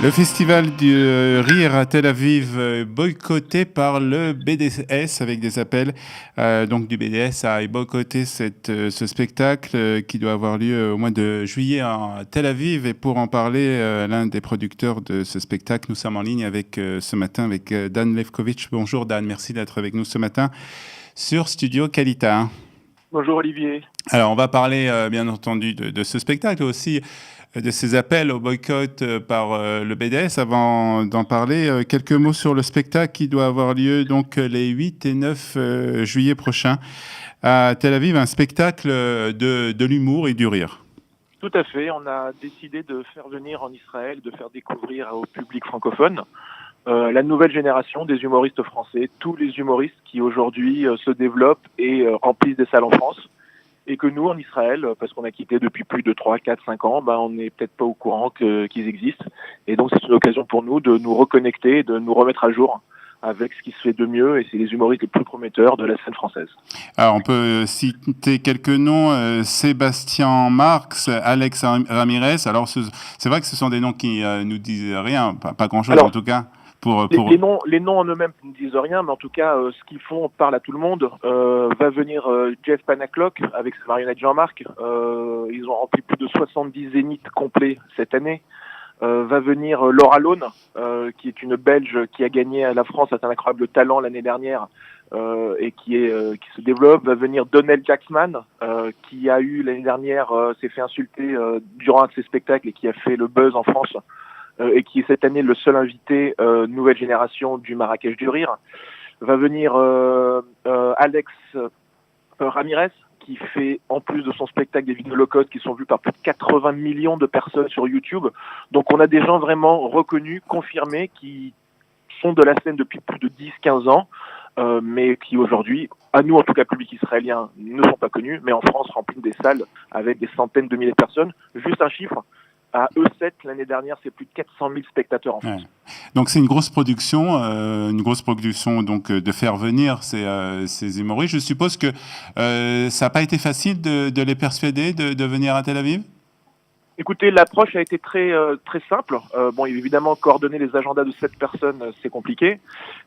Le festival du rire à Tel Aviv boycotté par le BDS avec des appels donc du BDS à boycotter ce spectacle qui doit avoir lieu au mois de juillet à Tel Aviv. Et pour en parler, l'un des producteurs de ce spectacle, nous sommes en ligne avec ce matin avec Dan Levkovitch. Bonjour Dan, merci d'être avec nous ce matin sur Studio Kalita. Bonjour Olivier. Alors on va parler bien entendu de ce spectacle aussi de ces appels au boycott par le BDS. Avant d'en parler, quelques mots sur le spectacle qui doit avoir lieu donc les 8 et 9 juillet prochains à Tel Aviv, un spectacle de l'humour et du rire. Tout à fait, on a décidé de faire venir en Israël, de faire découvrir au public francophone la nouvelle génération des humoristes français, tous les humoristes qui aujourd'hui se développent et remplissent des salles en France. Et que nous, en Israël, parce qu'on a quitté depuis plus de 3, 4, 5 ans, on n'est peut-être pas au courant qu'ils existent. Et donc, c'est une occasion pour nous de nous reconnecter, de nous remettre à jour avec ce qui se fait de mieux. Et c'est les humoristes les plus prometteurs de la scène française. Alors, on peut citer quelques noms. Sébastien Marx, Alex Ramirez. Alors, c'est vrai que ce sont des noms qui nous disent rien, pas grand-chose en tout cas. Les noms en eux-mêmes ne disent rien, mais en tout cas, ce qu'ils font parle à tout le monde. Va venir Jeff Panaclock avec sa marionnette Jean-Marc. Ils ont rempli plus de 70 zéniths complets cette année. Va venir Laura Lone, qui est une Belge qui a gagné à la France avec un incroyable talent l'année dernière et qui se développe. Va venir Donnell Jacksman, qui a eu l'année dernière, s'est fait insulter durant un de ses spectacles et qui a fait le buzz en France. Et qui est cette année le seul invité nouvelle génération du Marrakech du Rire. Va venir Alex Ramirez, qui fait, en plus de son spectacle, des vidéos low-cost qui sont vues par plus de 80 millions de personnes sur YouTube. Donc on a des gens vraiment reconnus, confirmés, qui sont de la scène depuis plus de 10-15 ans, mais qui aujourd'hui, à nous en tout cas public israélien, ne sont pas connus, mais en France remplissent des salles avec des centaines de milliers de personnes. Juste un chiffre. À E7, l'année dernière, c'est plus de 400 000 spectateurs en France. Ouais. Donc c'est une grosse production donc de faire venir ces humoristes. Je suppose que ça n'a pas été facile de les persuader de venir à Tel Aviv. Écoutez, l'approche a été très simple. Évidemment, coordonner les agendas de 7 personnes, c'est compliqué.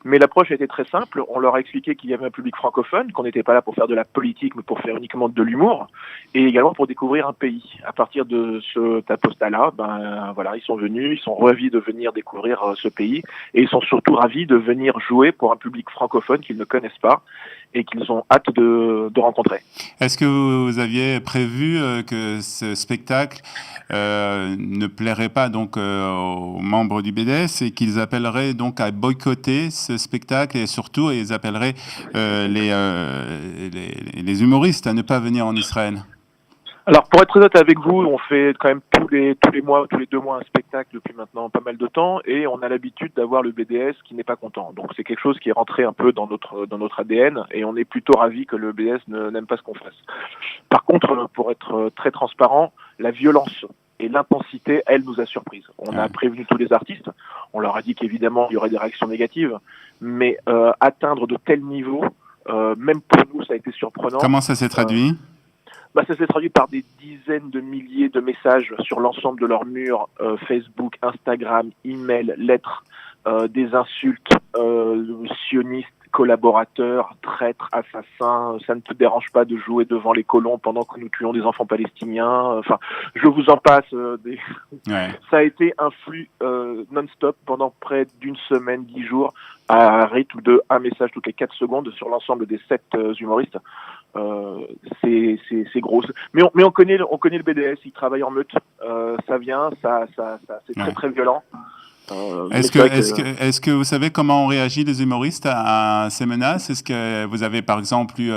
Mais l'approche a été très simple. On leur a expliqué qu'il y avait un public francophone, qu'on n'était pas là pour faire de la politique, mais pour faire uniquement de l'humour. Et également pour découvrir un pays. À partir de ce apostat-là, ils sont venus, ils sont ravis de venir découvrir ce pays. Et ils sont surtout ravis de venir jouer pour un public francophone qu'ils ne connaissent pas et qu'ils ont hâte de rencontrer. Est-ce que vous aviez prévu que ce spectacle ne plairait pas donc aux membres du BDS et qu'ils appelleraient donc à boycotter ce spectacle et surtout ils appelleraient les humoristes à ne pas venir en Israël? Alors, pour être très honnête avec vous, on fait quand même tous les mois, tous les 2 mois un spectacle depuis maintenant pas mal de temps et on a l'habitude d'avoir le BDS qui n'est pas content. Donc, c'est quelque chose qui est rentré un peu dans notre ADN et on est plutôt ravis que le BDS n'aime pas ce qu'on fasse. Par contre, pour être très transparent, la violence et l'intensité, elle nous a surprise. On a prévenu tous les artistes, on leur a dit qu'évidemment il y aurait des réactions négatives, mais atteindre de tels niveaux, même pour nous, ça a été surprenant. Comment ça s'est traduit? Ça s'est traduit par des dizaines de milliers de messages sur l'ensemble de leurs murs, Facebook, Instagram, email, lettres, des insultes, sionistes, collaborateurs, traîtres, assassins, ça ne te dérange pas de jouer devant les colons pendant que nous tuons des enfants palestiniens, je vous en passe. Ça a été un flux non-stop pendant près d'une semaine, 10 jours, à un rythme de un message toutes les 4 secondes sur l'ensemble des 7 humoristes. C'est gros. Mais on connaît le BDS, il travaille en meute, ça vient, c'est très très violent. Est-ce que vous savez comment ont réagi les humoristes à ces menaces? Est-ce que vous avez par exemple eu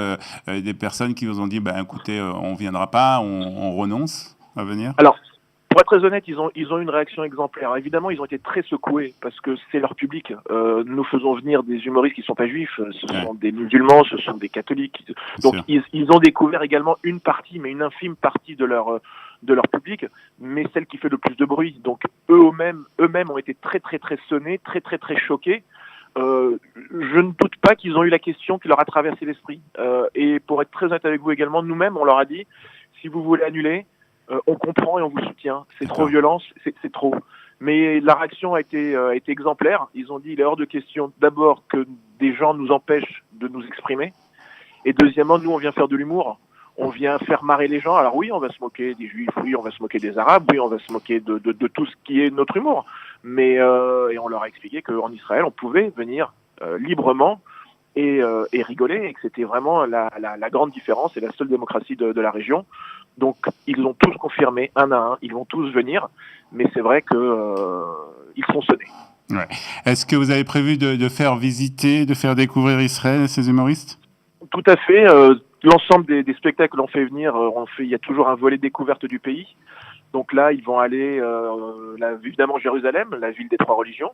des personnes qui vous ont dit écoutez, on viendra pas, on renonce à venir? Alors, pour être très honnête, ils ont eu une réaction exemplaire. Évidemment, ils ont été très secoués parce que c'est leur public. Nous faisons venir des humoristes qui ne sont pas juifs, ce sont des musulmans, ce sont des catholiques. Donc ils ont découvert également une partie, mais une infime partie de leur public, mais celle qui fait le plus de bruit. Donc eux-mêmes ont été très très très sonnés, très très très choqués. Je ne doute pas qu'ils ont eu la question qui leur a traversé l'esprit. Et pour être très honnête avec vous également, nous-mêmes, on leur a dit, si vous voulez annuler, on comprend et on vous soutient. C'est trop violent, c'est trop. Mais la réaction a été exemplaire. Ils ont dit il est hors de question d'abord que des gens nous empêchent de nous exprimer. Et deuxièmement, nous, on vient faire de l'humour. On vient faire marrer les gens. Alors oui, on va se moquer des Juifs, oui, on va se moquer des Arabes, oui, on va se moquer de tout ce qui est notre humour. Mais et on leur a expliqué qu'en Israël, on pouvait venir librement et rigoler, et que c'était vraiment la grande différence et la seule démocratie de la région. Donc ils l'ont tous confirmé, un à un, ils vont tous venir, mais c'est vrai que ils sont sonnés. Ouais. Est-ce que vous avez prévu de faire visiter, de faire découvrir Israël à ces humoristes? Tout à fait. L'ensemble des spectacles qu'on fait venir, il y a toujours un volet découverte du pays. Donc là, ils vont aller évidemment Jérusalem, la ville des trois religions.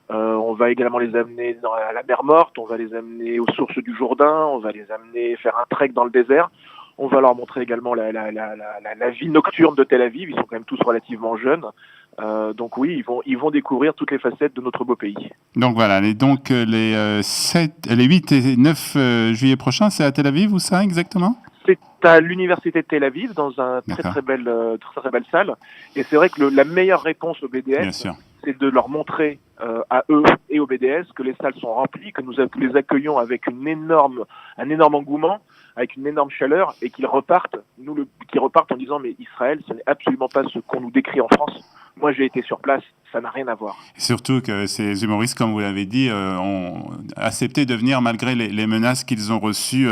On va également les amener à la mer Morte, on va les amener aux sources du Jourdain, on va les amener faire un trek dans le désert. On va leur montrer également la vie nocturne de Tel Aviv. Ils sont quand même tous relativement jeunes. Donc oui, ils vont découvrir toutes les facettes de notre beau pays. Donc voilà, les 8 et 9 juillet prochains, c'est à Tel Aviv ou ça exactement? C'est à l'université de Tel Aviv, dans un très belle salle. Et c'est vrai que la meilleure réponse au BDS, c'est de leur montrer à eux et au BDS que les salles sont remplies, que nous les accueillons avec un énorme engouement, avec une énorme chaleur, et qu'ils repartent en disant mais Israël, ce n'est absolument pas ce qu'on nous décrit en France. Moi, j'ai été sur place, ça n'a rien à voir. Et surtout que ces humoristes, comme vous l'avez dit, ont accepté de venir malgré les menaces qu'ils ont reçues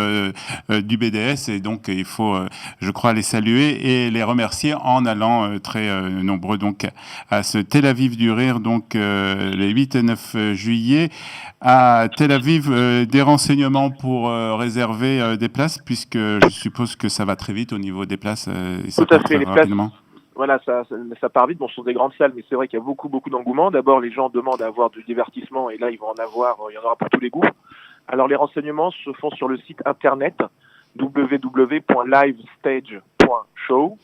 du BDS. Et donc, il faut, je crois, les saluer et les remercier en allant très nombreux donc, à ce Tel Aviv du Rire, donc les 8 et 9 juillet. À Tel Aviv, des renseignements pour réserver des places, puisque je suppose que ça va très vite au niveau des places. Tout à fait, les places. Voilà, ça part vite. Bon, ce sont des grandes salles, mais c'est vrai qu'il y a beaucoup d'engouement. D'abord, les gens demandent à avoir du divertissement, et là, il y en aura pour tous les goûts. Alors, les renseignements se font sur le site internet www.livestage.show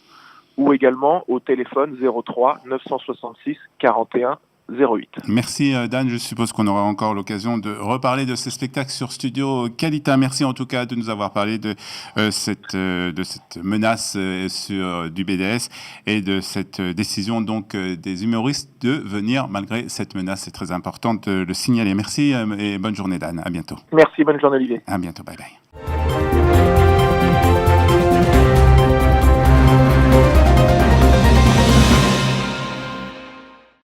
ou également au téléphone 03 966 41 08. Merci Dan, je suppose qu'on aura encore l'occasion de reparler de ces spectacles sur Studio Kalita. Merci en tout cas de nous avoir parlé de cette menace du BDS et de cette décision donc des humoristes de venir malgré cette menace. C'est très important de le signaler. Merci et bonne journée Dan, à bientôt. Merci, bonne journée Olivier. À bientôt, bye bye.